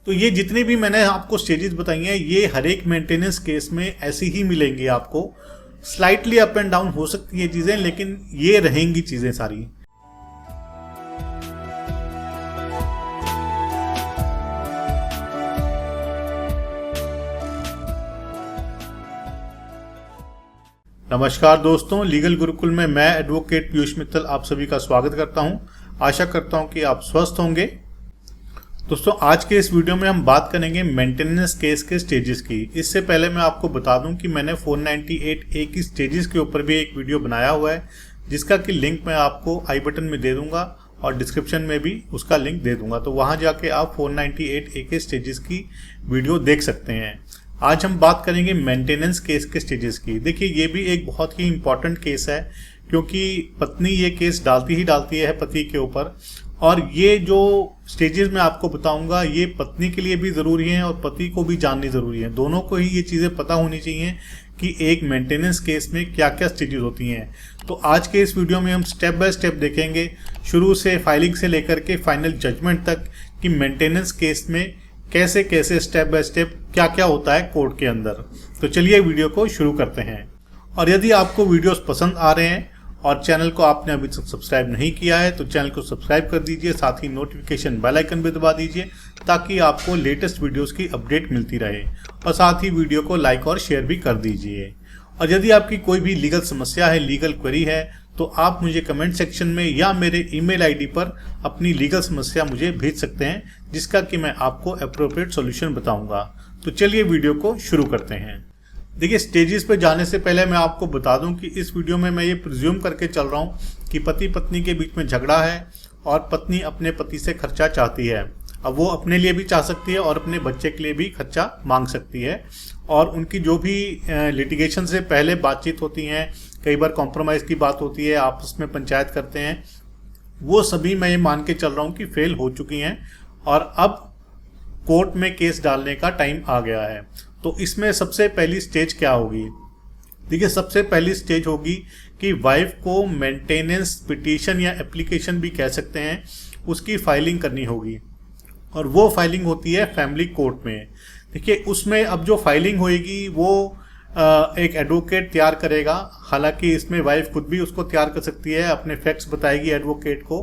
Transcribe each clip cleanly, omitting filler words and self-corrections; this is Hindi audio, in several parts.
तो ये जितने भी मैंने आपको स्टेजेस बताई हैं ये हर एक मेंटेनेंस केस में ऐसी ही मिलेंगी आपको। स्लाइटली अप एंड डाउन हो सकती है चीज़ें, लेकिन ये रहेंगी चीज़ें सारी। नमस्कार दोस्तों, लीगल गुरुकुल में मैं एडवोकेट पीयूष मित्तल आप सभी का स्वागत करता हूं। आशा करता हूं कि आप स्वस्थ होंगे। दोस्तों, आज के इस वीडियो में हम बात करेंगे मेंटेनेंस केस के स्टेजेस की। इससे पहले मैं आपको बता दूं कि मैंने 498A की स्टेजेस के ऊपर भी एक वीडियो बनाया हुआ है, जिसका कि लिंक मैं आपको आई बटन में दे दूंगा और डिस्क्रिप्शन में भी उसका लिंक दे दूंगा। तो वहां जाके आप 498A के स्टेजेस की वीडियो देख सकते हैं। आज हम बात करेंगे मेंटेनेंस केस के स्टेजेस की। देखिए, ये भी एक बहुत ही इम्पॉर्टेंट केस है, क्योंकि पत्नी ये केस डालती है पति के ऊपर। और ये जो स्टेजेस मैं आपको बताऊंगा ये पत्नी के लिए भी ज़रूरी हैं और पति को भी जाननी ज़रूरी है। दोनों को ही ये चीज़ें पता होनी चाहिए कि एक मेंटेनेंस केस में क्या क्या स्टेजेस होती हैं। तो आज के इस वीडियो में हम स्टेप बाय स्टेप देखेंगे, शुरू से फाइलिंग से लेकर के फाइनल जजमेंट तक, कि मेंटेनेंस केस में कैसे कैसे स्टेप बाय स्टेप क्या क्या होता है कोर्ट के अंदर। तो चलिए वीडियो को शुरू करते हैं। और यदि आपको वीडियोस पसंद आ रहे हैं और चैनल को आपने अभी तक सब्सक्राइब नहीं किया है तो चैनल को सब्सक्राइब कर दीजिए, साथ ही नोटिफिकेशन बेल आइकन भी दबा दीजिए ताकि आपको लेटेस्ट वीडियोस की अपडेट मिलती रहे। और साथ ही वीडियो को लाइक और शेयर भी कर दीजिए। और यदि आपकी कोई भी लीगल समस्या है, लीगल क्वेरी है, तो आप मुझे कमेंट सेक्शन में या मेरे ईमेल आईडी पर अपनी लीगल समस्या मुझे भेज सकते हैं, जिसका कि मैं आपको अप्रोप्रिएट सॉल्यूशन बताऊंगा। तो चलिए वीडियो को शुरू करते हैं। देखिए, स्टेजेस पे जाने से पहले मैं आपको बता दूं कि इस वीडियो में मैं ये प्रिज्यूम करके चल रहा हूं कि पति पत्नी के बीच में झगड़ा है और पत्नी अपने पति से खर्चा चाहती है। अब वो अपने लिए भी चाह सकती है और अपने बच्चे के लिए भी खर्चा मांग सकती है। और उनकी जो भी लिटिगेशन से पहले बातचीत होती हैं, कई बार कॉम्प्रोमाइज़ की बात होती है, आपस में पंचायत करते हैं, वो सभी मैं ये मान के चल रहा हूँ कि फेल हो चुकी हैं और अब कोर्ट में केस डालने का टाइम आ गया है। तो इसमें सबसे पहली स्टेज क्या होगी? देखिए, सबसे पहली स्टेज होगी कि वाइफ को मेंटेनेंस पिटीशन या एप्लीकेशन भी कह सकते हैं, उसकी फाइलिंग करनी होगी। और वो फाइलिंग होती है फैमिली कोर्ट में। देखिए, उसमें अब जो फाइलिंग होएगी वो एक एडवोकेट तैयार करेगा। हालांकि इसमें वाइफ खुद भी उसको तैयार कर सकती है, अपने फैक्ट्स बताएगी एडवोकेट को,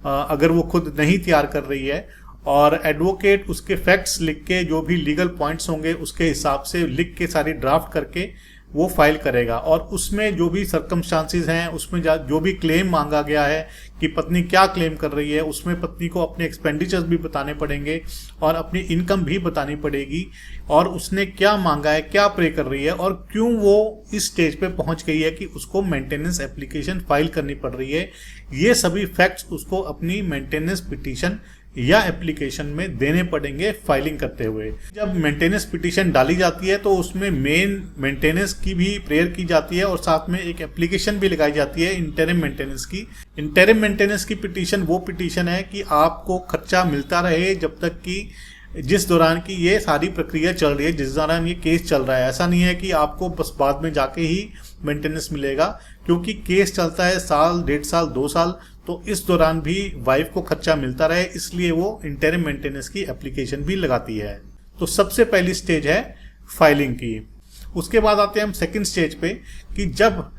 अगर वो खुद नहीं तैयार कर रही है। और एडवोकेट उसके फैक्ट्स लिख के, जो भी लीगल पॉइंट्स होंगे उसके हिसाब से लिख के सारी ड्राफ्ट करके वो फाइल करेगा। और उसमें जो भी सर्कमस्टांसिस हैं, उसमें जो भी क्लेम मांगा गया है कि पत्नी क्या क्लेम कर रही है, उसमें पत्नी को अपने एक्सपेंडिचर्स भी बताने पड़ेंगे और अपनी इनकम भी बतानी पड़ेगी, और उसने क्या मांगा है, क्या प्रे कर रही है और क्यों वो इस स्टेज पे पहुंच गई है कि उसको मेंटेनेंस एप्लीकेशन फाइल करनी पड़ रही है। ये सभी फैक्ट्स उसको अपनी मेंटेनेंस पिटीशन या एप्लीकेशन में देने पड़ेंगे फाइलिंग करते हुए। जब मेंटेनेंस पिटीशन डाली जाती है तो उसमें मेन मेंटेनेंस की भी प्रेयर की जाती है और साथ में एक एप्लीकेशन भी लगाई जाती है इंटरिम मेंटेनेंस की। इंटरिम मेंटेनेंस की पिटीशन वो पिटीशन है कि आपको खर्चा मिलता रहे जब तक कि जिस दौरान की ये सारी प्रक्रिया चल रही है, जिस दौरान ये केस चल रहा है। ऐसा नहीं है कि आपको बस बाद में जाके ही मेंटेनेंस मिलेगा, क्योंकि केस चलता है साल, 1.5 साल, 2 साल, तो इस दौरान भी वाइफ को खर्चा मिलता रहे, इसलिए वो इंटरिम मेंटेनेंस की एप्लीकेशन भी लगाती है। तो सबसे पहली स्टेज है फाइलिंग की। उसके बाद आते हैं हम सेकंड स्टेज पे, कि जब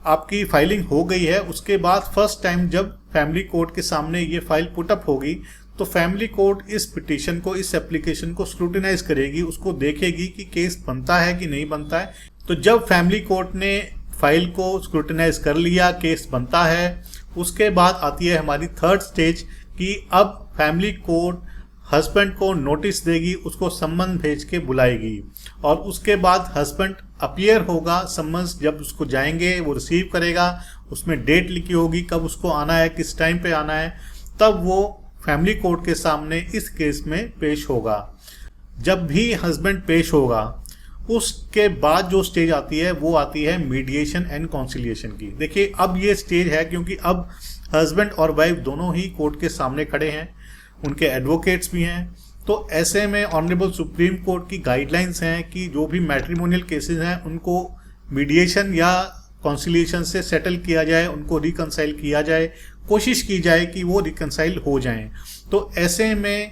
आपकी फाइलिंग हो गई है उसके बाद फर्स्ट टाइम जब फैमिली कोर्ट के सामने ये फाइल पुट अप होगी, तो फैमिली कोर्ट इस पिटीशन को, इस एप्लीकेशन को स्क्रूटिनाइज करेगी, उसको देखेगी कि केस बनता है कि नहीं बनता है। तो जब फैमिली कोर्ट ने फाइल को स्क्रूटिनाइज कर लिया, केस बनता है, उसके बाद आती है हमारी थर्ड स्टेज कि अब फैमिली कोर्ट हस्बैंड को नोटिस देगी, उसको सम्मन भेज के बुलाएगी और उसके बाद हस्बैंड अपीयर होगा। सम्मन्स जब उसको जाएंगे वो रिसीव करेगा, उसमें डेट लिखी होगी कब उसको आना है, किस टाइम पे आना है, तब वो फैमिली कोर्ट के सामने इस केस में पेश होगा। जब भी हस्बैंड पेश होगा उसके बाद जो स्टेज आती है वो आती है मीडिएशन एंड कॉन्सिलिएशन की। देखिए, अब ये स्टेज है क्योंकि अब हस्बैंड और वाइफ दोनों ही कोर्ट के सामने खड़े हैं, उनके एडवोकेट्स भी हैं। तो ऐसे में ऑनरेबल सुप्रीम कोर्ट की गाइडलाइंस हैं कि जो भी मैट्रिमोनियल केसेस हैं उनको मीडिएशन या कॉन्सिलिएशन से सेटल किया जाए, उनको रिकंसाइल किया जाए, कोशिश की जाए कि वो रिकंसाइल हो जाएं। तो ऐसे में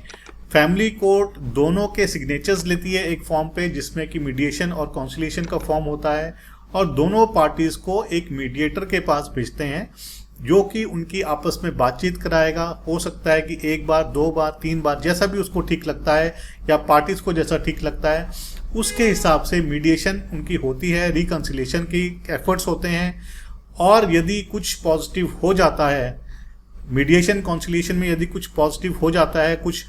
फैमिली कोर्ट दोनों के सिग्नेचर्स लेती है एक फॉर्म पे, जिसमें कि मीडिएशन और कॉन्सिलिएशन का फॉर्म होता है, और दोनों पार्टीज को एक मीडिएटर के पास भेजते हैं जो कि उनकी आपस में बातचीत कराएगा। हो सकता है कि 1 बार, 2 बार, 3 बार, जैसा भी उसको ठीक लगता है या पार्टीज को जैसा ठीक लगता है उसके हिसाब से मीडिएशन उनकी होती है, रिकंसिलिएशन की एफर्ट्स होते हैं। और यदि कुछ पॉजिटिव हो जाता है मीडिएशन कॉन्सिलिएशन में, यदि कुछ पॉजिटिव हो जाता है, कुछ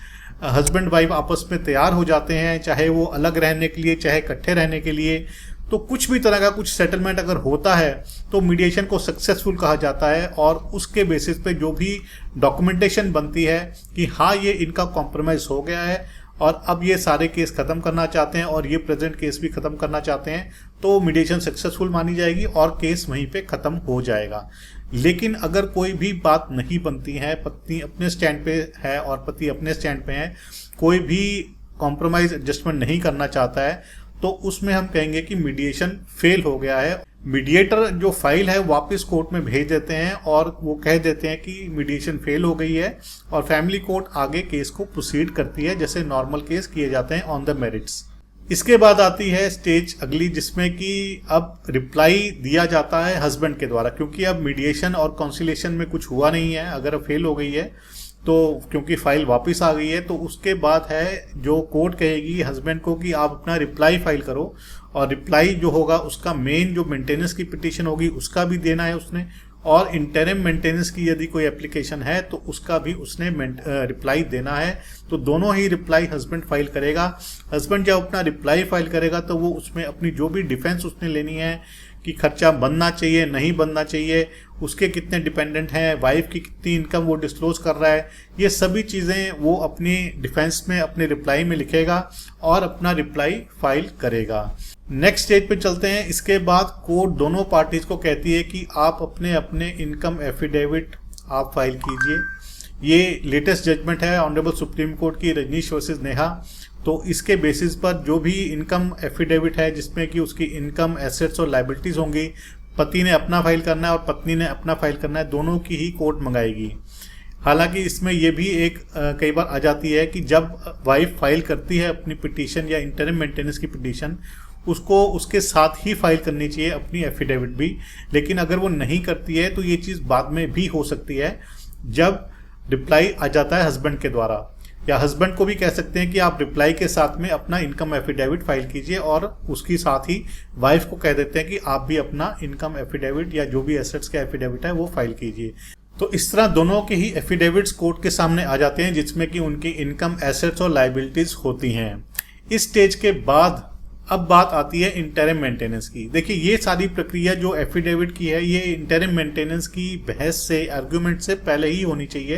हस्बैंड वाइफ आपस में तैयार हो जाते हैं, चाहे वो अलग रहने के लिए चाहे इकट्ठे रहने के लिए, तो कुछ भी तरह का कुछ सेटलमेंट अगर होता है तो मीडिएशन को सक्सेसफुल कहा जाता है। और उसके बेसिस पे जो भी डॉक्यूमेंटेशन बनती है कि हाँ ये इनका कॉम्प्रोमाइज़ हो गया है और अब ये सारे केस ख़त्म करना चाहते हैं और ये प्रेजेंट केस भी ख़त्म करना चाहते हैं, तो मीडिएशन सक्सेसफुल मानी जाएगी और केस वहीं पे ख़त्म हो जाएगा। लेकिन अगर कोई भी बात नहीं बनती है, पत्नी अपने स्टैंड पे है और पति अपने स्टैंड पे है, कोई भी कॉम्प्रोमाइज़ एडजस्टमेंट नहीं करना चाहता है, तो उसमें हम कहेंगे कि मीडिएशन फेल हो गया है। मीडिएटर जो फाइल है वापस कोर्ट में भेज देते हैं और वो कह देते हैं कि मीडिएशन फेल हो गई है, और फैमिली कोर्ट आगे केस को प्रोसीड करती है जैसे नॉर्मल केस किए जाते हैं ऑन द मेरिट्स। इसके बाद आती है स्टेज अगली, जिसमें कि अब रिप्लाई दिया जाता है हस्बैंड के द्वारा, क्योंकि अब मीडिएशन और कॉन्सिलिएशन में कुछ हुआ नहीं है। अगर फेल हो गई है तो क्योंकि फाइल वापस आ गई है, तो उसके बाद है जो कोर्ट कहेगी हस्बैंड को कि आप अपना रिप्लाई फाइल करो, और रिप्लाई जो होगा उसका मेन जो मेंटेनेंस की पिटीशन होगी उसका भी देना है उसने, और इंटरिम मेंटेनेंस की यदि कोई एप्लीकेशन है तो उसका भी उसने रिप्लाई देना है। तो दोनों ही रिप्लाई हस्बैंड फाइल करेगा। हस्बैंड जब अपना रिप्लाई फाइल करेगा तो वो उसमें अपनी जो भी डिफेंस उसने लेनी है कि खर्चा बनना चाहिए नहीं बनना चाहिए, उसके कितने डिपेंडेंट हैं, वाइफ की कितनी इनकम वो डिस्क्लोज कर रहा है, ये सभी चीज़ें वो अपनी डिफेंस में अपने रिप्लाई में लिखेगा और अपना रिप्लाई फाइल करेगा। नेक्स्ट स्टेज पे चलते हैं। इसके बाद कोर्ट दोनों पार्टीज को कहती है कि आप अपने अपने इनकम एफिडेविट आप फाइल कीजिए। ये लेटेस्ट जजमेंट है ऑनरेबल सुप्रीम कोर्ट की रजनीश वर्सेस नेहा। तो इसके बेसिस पर जो भी इनकम एफिडेविट है जिसमें कि उसकी इनकम, एसेट्स और लाइबिलिटीज होंगी, पति ने अपना फाइल करना है और पत्नी ने अपना फाइल करना है, दोनों की ही कोर्ट मंगाएगी। हालांकि इसमें यह भी एक कई बार आ जाती है कि जब वाइफ फाइल करती है अपनी पिटीशन या इंटरिम मेंटेनेंस की पिटीशन, उसको उसके साथ ही फाइल करनी चाहिए अपनी एफिडेविट भी। लेकिन अगर वो नहीं करती है तो ये चीज़ बाद में भी हो सकती है जब रिप्लाई आ जाता है हस्बैंड के द्वारा, या हस्बैंड को भी कह सकते हैं कि आप रिप्लाई के साथ में अपना इनकम एफिडेविट फाइल कीजिए, और उसकी साथ ही वाइफ को कह देते हैं कि आप भी अपना इनकम एफिडेविट या जो भी एसेट्स का एफिडेविट है वो फाइल कीजिए। तो इस तरह दोनों के ही एफिडेविट्स कोर्ट के सामने आ जाते हैं जिसमें कि उनकी इनकम, एसेट्स और लाइबिलिटीज होती हैं। इस स्टेज के बाद अब बात आती है इंटरिम मेंटेनेंस की। देखिए ये सारी प्रक्रिया जो एफिडेविट की है ये इंटरिम मेंटेनेंस की बहस से, आर्गुमेंट से पहले ही होनी चाहिए,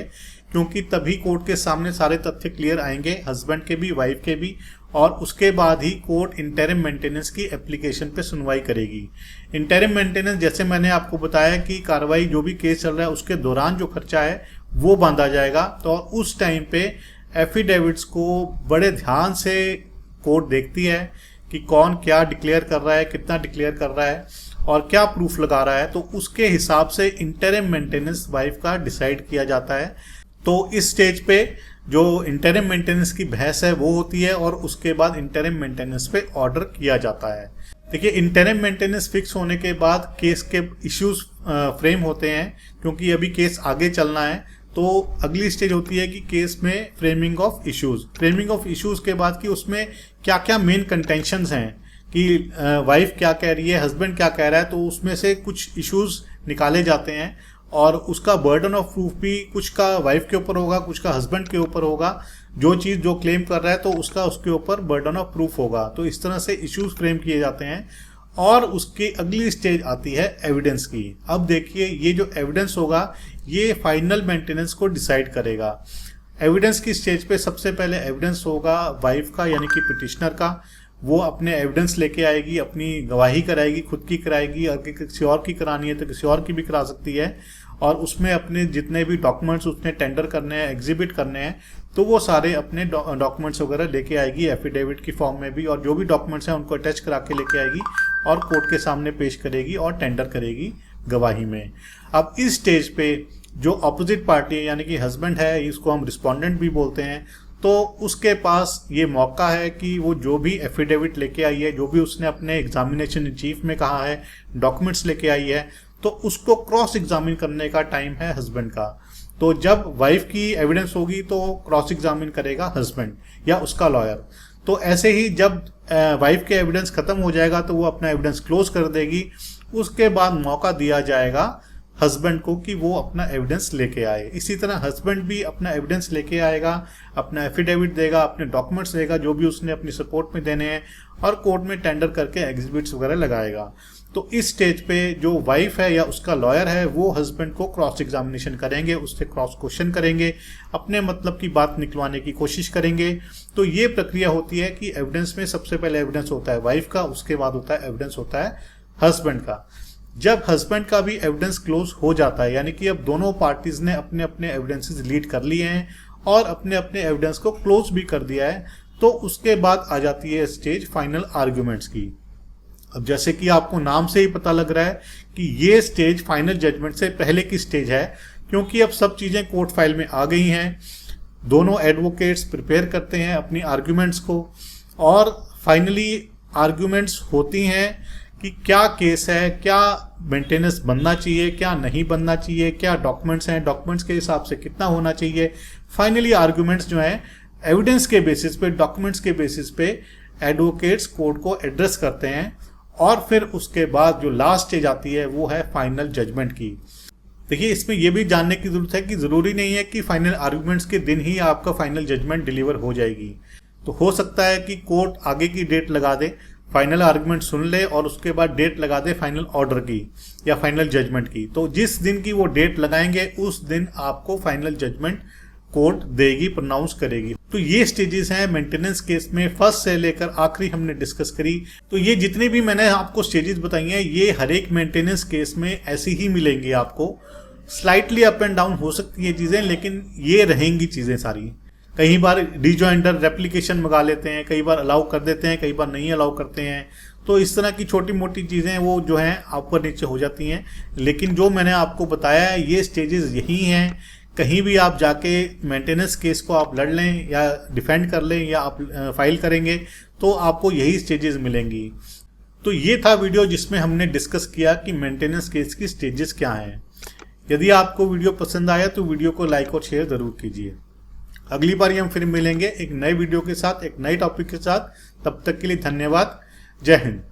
क्योंकि तभी कोर्ट के सामने सारे तथ्य क्लियर आएंगे, हस्बैंड के भी वाइफ के भी, और उसके बाद ही कोर्ट इंटरिम मेंटेनेंस की एप्लीकेशन पे सुनवाई करेगी। इंटरिम मेंटेनेंस जैसे मैंने आपको बताया कि कार्रवाई जो भी केस चल रहा है उसके दौरान जो खर्चा है वो बांधा जाएगा। तो उस टाइम पे एफिडेविट्स को बड़े ध्यान से कोर्ट देखती है कि कौन क्या डिक्लेयर कर रहा है, कितना डिक्लेयर कर रहा है और क्या प्रूफ लगा रहा है, तो उसके हिसाब से इंटरिम मेंटेनेंस वाइफ का डिसाइड किया जाता है। तो इस स्टेज पे जो इंटरिम मेंटेनेंस की बहस है वो होती है और उसके बाद इंटरिम मेंटेनेंस पे ऑर्डर किया जाता है। देखिए इंटरिम मेंटेनेंस फिक्स होने के बाद केस के इश्यूज फ्रेम होते हैं, क्योंकि अभी केस आगे चलना है। तो अगली स्टेज होती है कि केस में framing of issues. Framing of issues के बाद कि उसमें क्या क्या मेन कंटेंशंस हैं, कि वाइफ क्या कह रही है, हस्बैंड क्या कह रहा है, तो उसमें से कुछ इश्यूज निकाले जाते हैं और उसका बर्डन ऑफ प्रूफ भी कुछ का वाइफ के ऊपर होगा, कुछ का हस्बैंड के ऊपर होगा। जो चीज़ जो क्लेम कर रहा है तो उसका उसके ऊपर बर्डन ऑफ प्रूफ होगा। तो इस तरह से इश्यूज फ्रेम किए जाते हैं और उसकी अगली स्टेज आती है एविडेंस की। अब देखिए ये जो एविडेंस होगा ये फाइनल मेंटेनेंस को डिसाइड करेगा। एविडेंस की स्टेज पे सबसे पहले एविडेंस होगा वाइफ का, यानी कि पिटिशनर का। वो अपने एविडेंस लेके आएगी, अपनी गवाही कराएगी, खुद की कराएगी, अगर किसी और की करानी है तो किसी और की भी करा सकती है। और उसमें अपने जितने भी डॉक्यूमेंट्स उसने टेंडर करने हैं, एग्जिबिट करने हैं, तो वो सारे अपने डॉक्यूमेंट्स वगैरह लेके आएगी एफिडेविट की फॉर्म में भी, और जो भी डॉक्यूमेंट्स हैं उनको अटैच करा के लेके आएगी और कोर्ट के सामने पेश करेगी और टेंडर करेगी गवाही में। अब इस स्टेज पे जो अपोजिट पार्टी है यानी कि हस्बैंड है, इसको हम रिस्पोंडेंट भी बोलते हैं, तो उसके पास ये मौका है कि वो जो भी एफिडेविट लेके आई है, जो भी उसने अपने एग्जामिनेशन इन चीफ में कहा है, डॉक्यूमेंट्स लेके आई है, तो उसको क्रॉस एग्जामिन करने का टाइम है हस्बैंड का। तो जब वाइफ की एविडेंस होगी तो क्रॉस एग्जामिन करेगा हस्बैंड या उसका लॉयर। तो ऐसे ही जब वाइफ के एविडेंस खत्म हो जाएगा तो वो अपना एविडेंस क्लोज कर देगी। उसके बाद मौका दिया जाएगा हस्बैंड को कि वो अपना एविडेंस लेके आए। इसी तरह हस्बैंड भी अपना एविडेंस लेके आएगा, अपना एफिडेविट देगा, अपने डॉक्यूमेंट्स देगा जो भी उसने अपनी सपोर्ट में देने हैं, और कोर्ट में टेंडर करके एग्जिबिट्स वगैरह लगाएगा। तो इस स्टेज पे जो वाइफ है या उसका लॉयर है वो हस्बैंड को क्रॉस एग्जामिनेशन करेंगे, उससे क्रॉस क्वेश्चन करेंगे, अपने मतलब की बात निकलवाने की कोशिश करेंगे। तो ये प्रक्रिया होती है कि एविडेंस में सबसे पहले एविडेंस होता है वाइफ का, उसके बाद होता है एविडेंस होता है हस्बैंड का। जब हस्बैंड का भी एविडेंस क्लोज हो जाता है, यानी कि अब दोनों पार्टीज ने अपने अपने एविडेंसेस लीड कर लिए हैं और अपने अपने एविडेंस को क्लोज भी कर दिया है, तो उसके बाद आ जाती है स्टेज फाइनल आर्ग्यूमेंट्स की। अब जैसे कि आपको नाम से ही पता लग रहा है कि ये स्टेज फाइनल जजमेंट से पहले की स्टेज है, क्योंकि अब सब चीज़ें कोर्ट फाइल में आ गई हैं। दोनों एडवोकेट्स प्रिपेयर करते हैं अपनी आर्ग्यूमेंट्स को, और फाइनली आर्ग्यूमेंट्स होती हैं कि क्या केस है, क्या मेंटेनेंस बनना चाहिए, क्या नहीं बनना चाहिए, क्या डॉक्यूमेंट्स हैं, डॉक्यूमेंट्स के हिसाब से कितना होना चाहिए। फाइनली आर्ग्यूमेंट्स जो हैं एविडेंस के बेसिस पे, डॉक्यूमेंट्स के बेसिस पे एडवोकेट्स कोर्ट को एड्रेस करते हैं, और फिर उसके बाद जो लास्ट स्टेज आती है वो है फाइनल जजमेंट की। देखिए, इसमें यह भी जानने की जरूरत है कि जरूरी नहीं है कि फाइनल आर्ग्यूमेंट्स के दिन ही आपका फाइनल जजमेंट डिलीवर हो जाएगी। तो हो सकता है कि कोर्ट आगे की डेट लगा दे, फाइनल आर्गुमेंट सुन ले और उसके बाद डेट लगा दे फाइनल ऑर्डर की या फाइनल जजमेंट की। तो जिस दिन की वो डेट लगाएंगे उस दिन आपको फाइनल जजमेंट कोर्ट देगी, प्रोनाउंस करेगी। तो ये स्टेजेस हैं मेंटेनेंस केस में, फर्स्ट से लेकर आखिरी हमने डिस्कस करी। तो ये जितने भी मैंने आपको स्टेजेस बताई हैं ये हर एक मेंटेनेंस केस में ऐसी ही मिलेंगी आपको। स्लाइटली अप एंड डाउन हो सकती है चीज़ें, लेकिन ये रहेंगी चीज़ें सारी। कई बार डिजॉइंडर रेप्लिकेशन मंगा लेते हैं, कई बार अलाउ कर देते हैं, कई बार नहीं अलाउ करते हैं। तो इस तरह की छोटी मोटी चीज़ें वो जो हैं ऊपर नीचे हो जाती हैं। लेकिन जो मैंने आपको बताया है ये स्टेजेस यही हैं। कहीं भी आप जाके मेंटेनेंस केस को आप लड़ लें या डिफेंड कर लें या आप फाइल करेंगे तो आपको यही स्टेजेस मिलेंगी। तो ये था वीडियो जिसमें हमने डिस्कस किया कि मेंटेनेंस केस की स्टेजेस क्या हैं। यदि आपको वीडियो पसंद आया तो वीडियो को लाइक और शेयर ज़रूर कीजिए। अगली बार हम फिर मिलेंगे एक नए वीडियो के साथ, एक नए टॉपिक के साथ। तब तक के लिए धन्यवाद। जय हिंद।